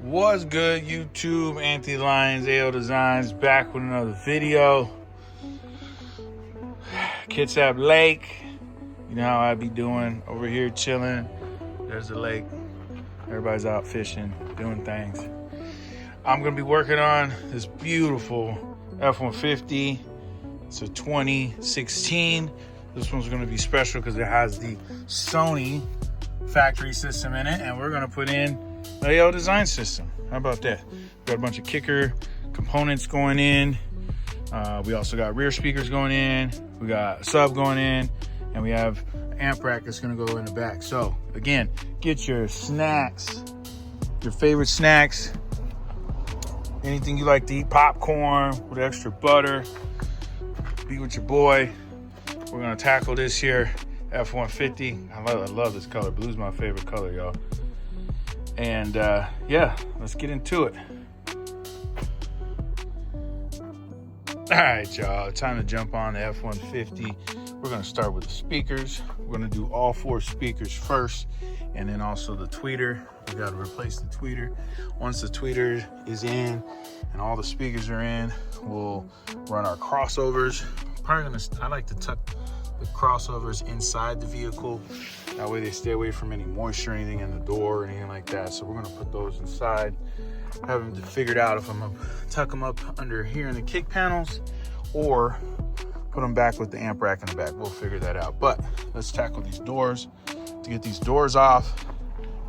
What's good, YouTube? Anthony Lyons, AO Designs, back with another video. Kitsap Lake. You know how I be doing over here, chilling. There's the lake. Everybody's out fishing, doing things. I'm gonna be working on this beautiful F150. It's a 2016. This one's gonna be special because it has the Sony factory system in it, and we're gonna put in the AO design system. How about that? Got a bunch of kicker components going in. We also got rear speakers going in. We got a sub going in, and we have an amp rack that's gonna go in the back. So again, get your snacks, your favorite snacks, anything you like to eat, popcorn with extra butter. Be with your boy. We're gonna tackle this here F150. I love this color. Blue's my favorite color, y'all. And yeah, let's get into it. All right, y'all, time to jump on the F150. We're gonna start with the speakers. We're gonna do all 4 speakers first, and then also the tweeter. We gotta replace the tweeter. Once the tweeter is in and all the speakers are in, we'll run our crossovers. I like to tuck the crossovers inside the vehicle. That way they stay away from any moisture or anything in the door or anything like that. So we're gonna put those inside. I haven't figured out if I'm gonna tuck them up under here in the kick panels or put them back with the amp rack in the back. We'll figure that out. But let's tackle these doors. To get these doors off,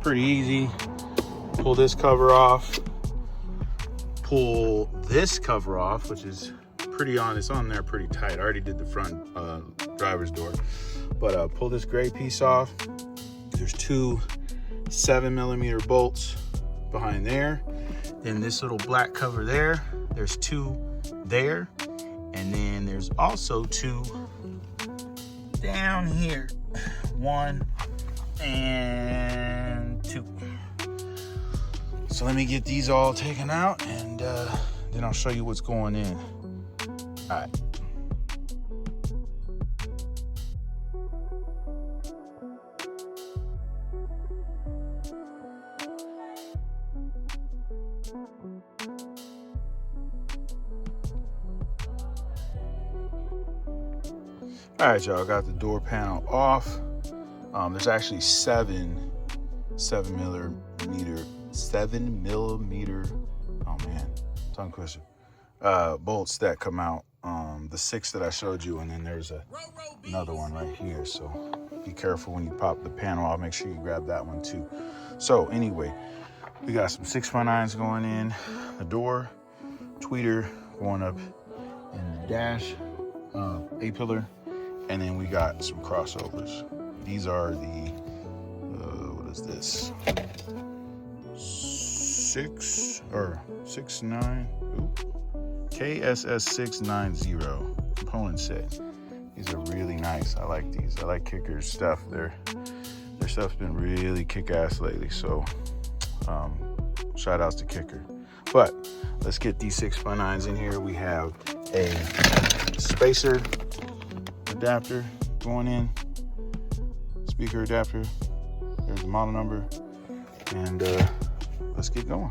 pretty easy. Pull this cover off. Pull this cover off, which is it's on there pretty tight. I already did the front driver's door, but pull this gray piece off. There's 2 7mm bolts behind there. Then this little black cover there, there's 2 there, and then there's also 2 down here, 1 and 2. So let me get these all taken out, and then I'll show you what's going in. All right. All right, y'all, got the door panel off. There's actually 7 millimeter, oh man, tongue twister, bolts that come out. The 6 that I showed you, and then there's another one right here. So be careful when you pop the panel off. Make sure you grab that one too. So anyway, we got some 6x9s going in the door, tweeter going up in the dash, A-pillar, and then we got some crossovers. These are the what is this? 6/9. KSS690 component set. These are really nice. I like these. I like Kicker's stuff. Their stuff's been really kick-ass lately. So shout outs to Kicker. But let's get these 6x9s in here. We have a spacer adapter going in, speaker adapter. There's the model number, and let's get going.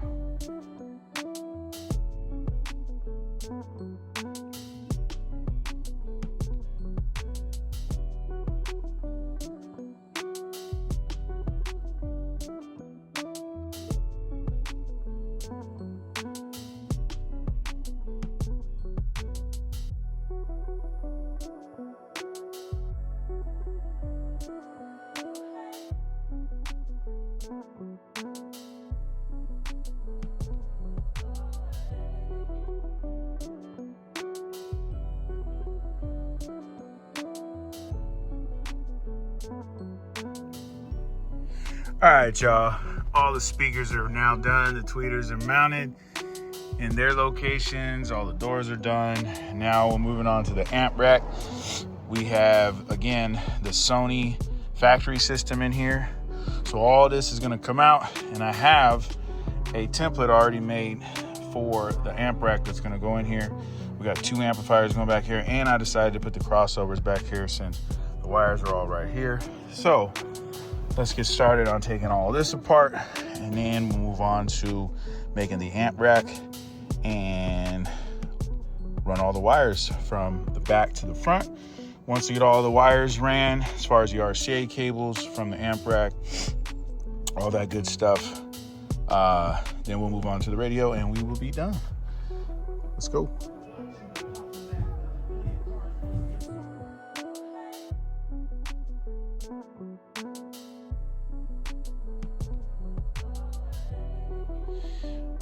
All right, y'all, all the speakers are now done. The tweeters are mounted in their locations. All the doors are done. Now we're moving on to the amp rack. We have, again, the Sony factory system in here. So all this is gonna come out, and I have a template already made for the amp rack that's gonna go in here. We got 2 amplifiers going back here, and I decided to put the crossovers back here since the wires are all right here. So let's get started on taking all this apart and then we'll move on to making the amp rack and run all the wires from the back to the front. Once you get all the wires ran, as far as the RCA cables from the amp rack, all that good stuff, then we'll move on to the radio and we will be done. Let's go.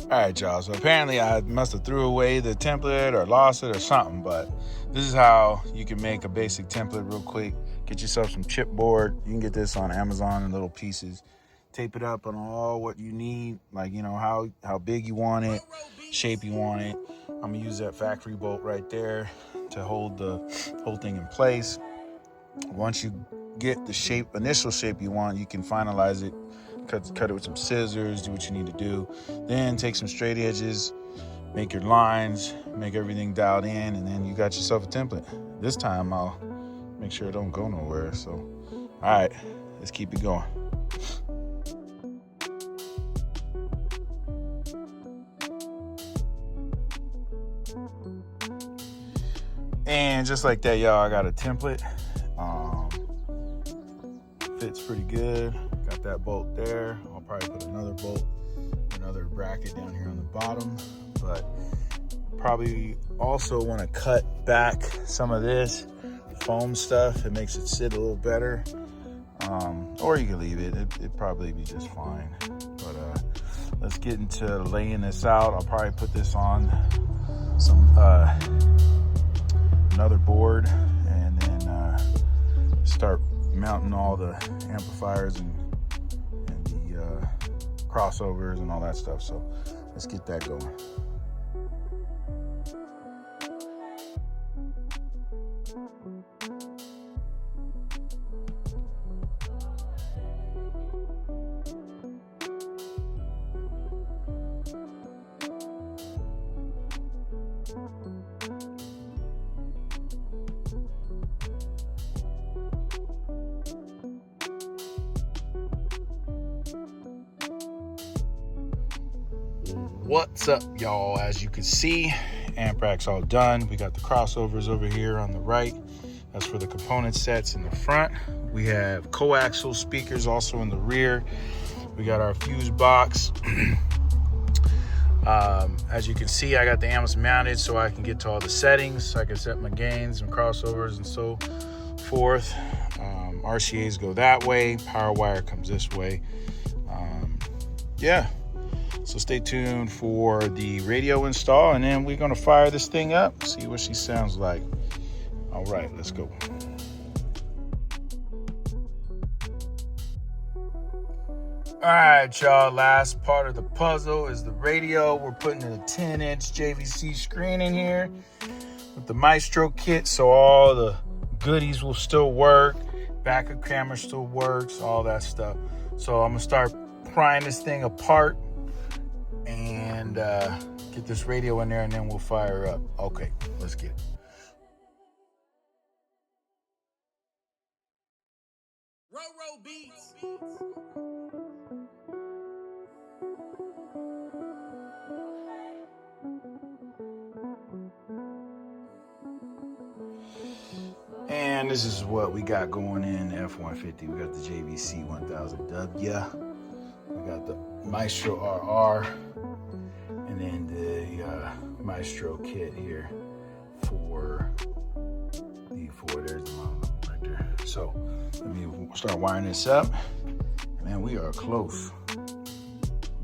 All right, y'all, so apparently I must have threw away the template or lost it or something, but this is how you can make a basic template real quick. Get yourself some chipboard. You can get this on Amazon in little pieces. Tape it up on all what you need, like, you know, how big you want it, shape you want it. I'm gonna use that factory bolt right there to hold the whole thing in place. Once you get the initial shape you want, you can finalize it. Cut it with some scissors, do what you need to do. Then take some straight edges, make your lines, make everything dialed in, and then you got yourself a template. This time I'll make sure it don't go nowhere. So, all right, let's keep it going. And just like that, y'all, I got a template. Fits pretty good. Got that bolt there. I'll probably put another bolt, another bracket down here on the bottom, but probably also want to cut back some of this foam stuff. It makes it sit a little better, or you can leave it. It'd probably be just fine. But let's get into laying this out. I'll probably put this on some another board and then start mounting all the amplifiers and the crossovers and all that stuff. So let's get that going. What's up, y'all? As you can see, amp rack's all done. We got the crossovers over here on the right. That's for the component sets in the front. We have coaxial speakers also in the rear. We got our fuse box. As you can see, I got the amps mounted so I can get to all the settings, so I can set my gains and crossovers and so forth. RCAs go that way. Power wire comes this way. Yeah. So stay tuned for the radio install, and then we're gonna fire this thing up, see what she sounds like. All right, let's go. All right, y'all, last part of the puzzle is the radio. We're putting in a 10-inch JVC screen in here with the Maestro kit, so all the goodies will still work. Backup camera still works, all that stuff. So I'm gonna start prying this thing apart and get this radio in there, and then we'll fire up. Okay, let's get it. Ro beats. And this is what we got going in F150. We got the JVC 1000W. We got the Maestro RR. And then the Maestro kit here for the Ford. There's the model right there. So let me start wiring this up. Man, we are close.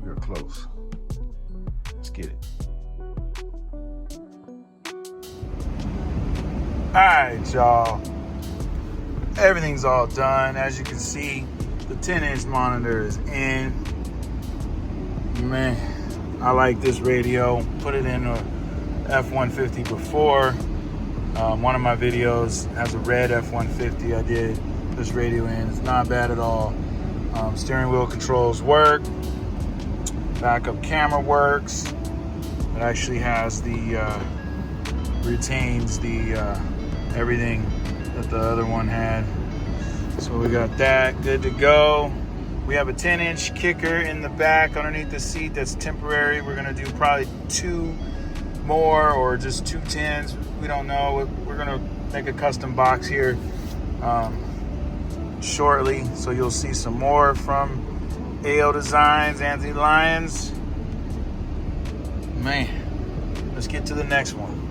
We are close. Let's get it. All right, y'all. Everything's all done. As you can see, the 10-inch monitor is in. Man, I like this radio. Put it in a F150 before. One of my videos has a red F150. I did this radio in. It's not bad at all. Steering wheel controls work. Backup camera works. It actually has the retains the everything that the other one had. So we got that good to go. We have a 10-inch kicker in the back underneath the seat that's temporary. We're gonna do probably 2 more or just 2 10s. We don't know. We're gonna make a custom box here shortly, so you'll see some more from AO Designs, Anthony Lyons. Man, let's get to the next one.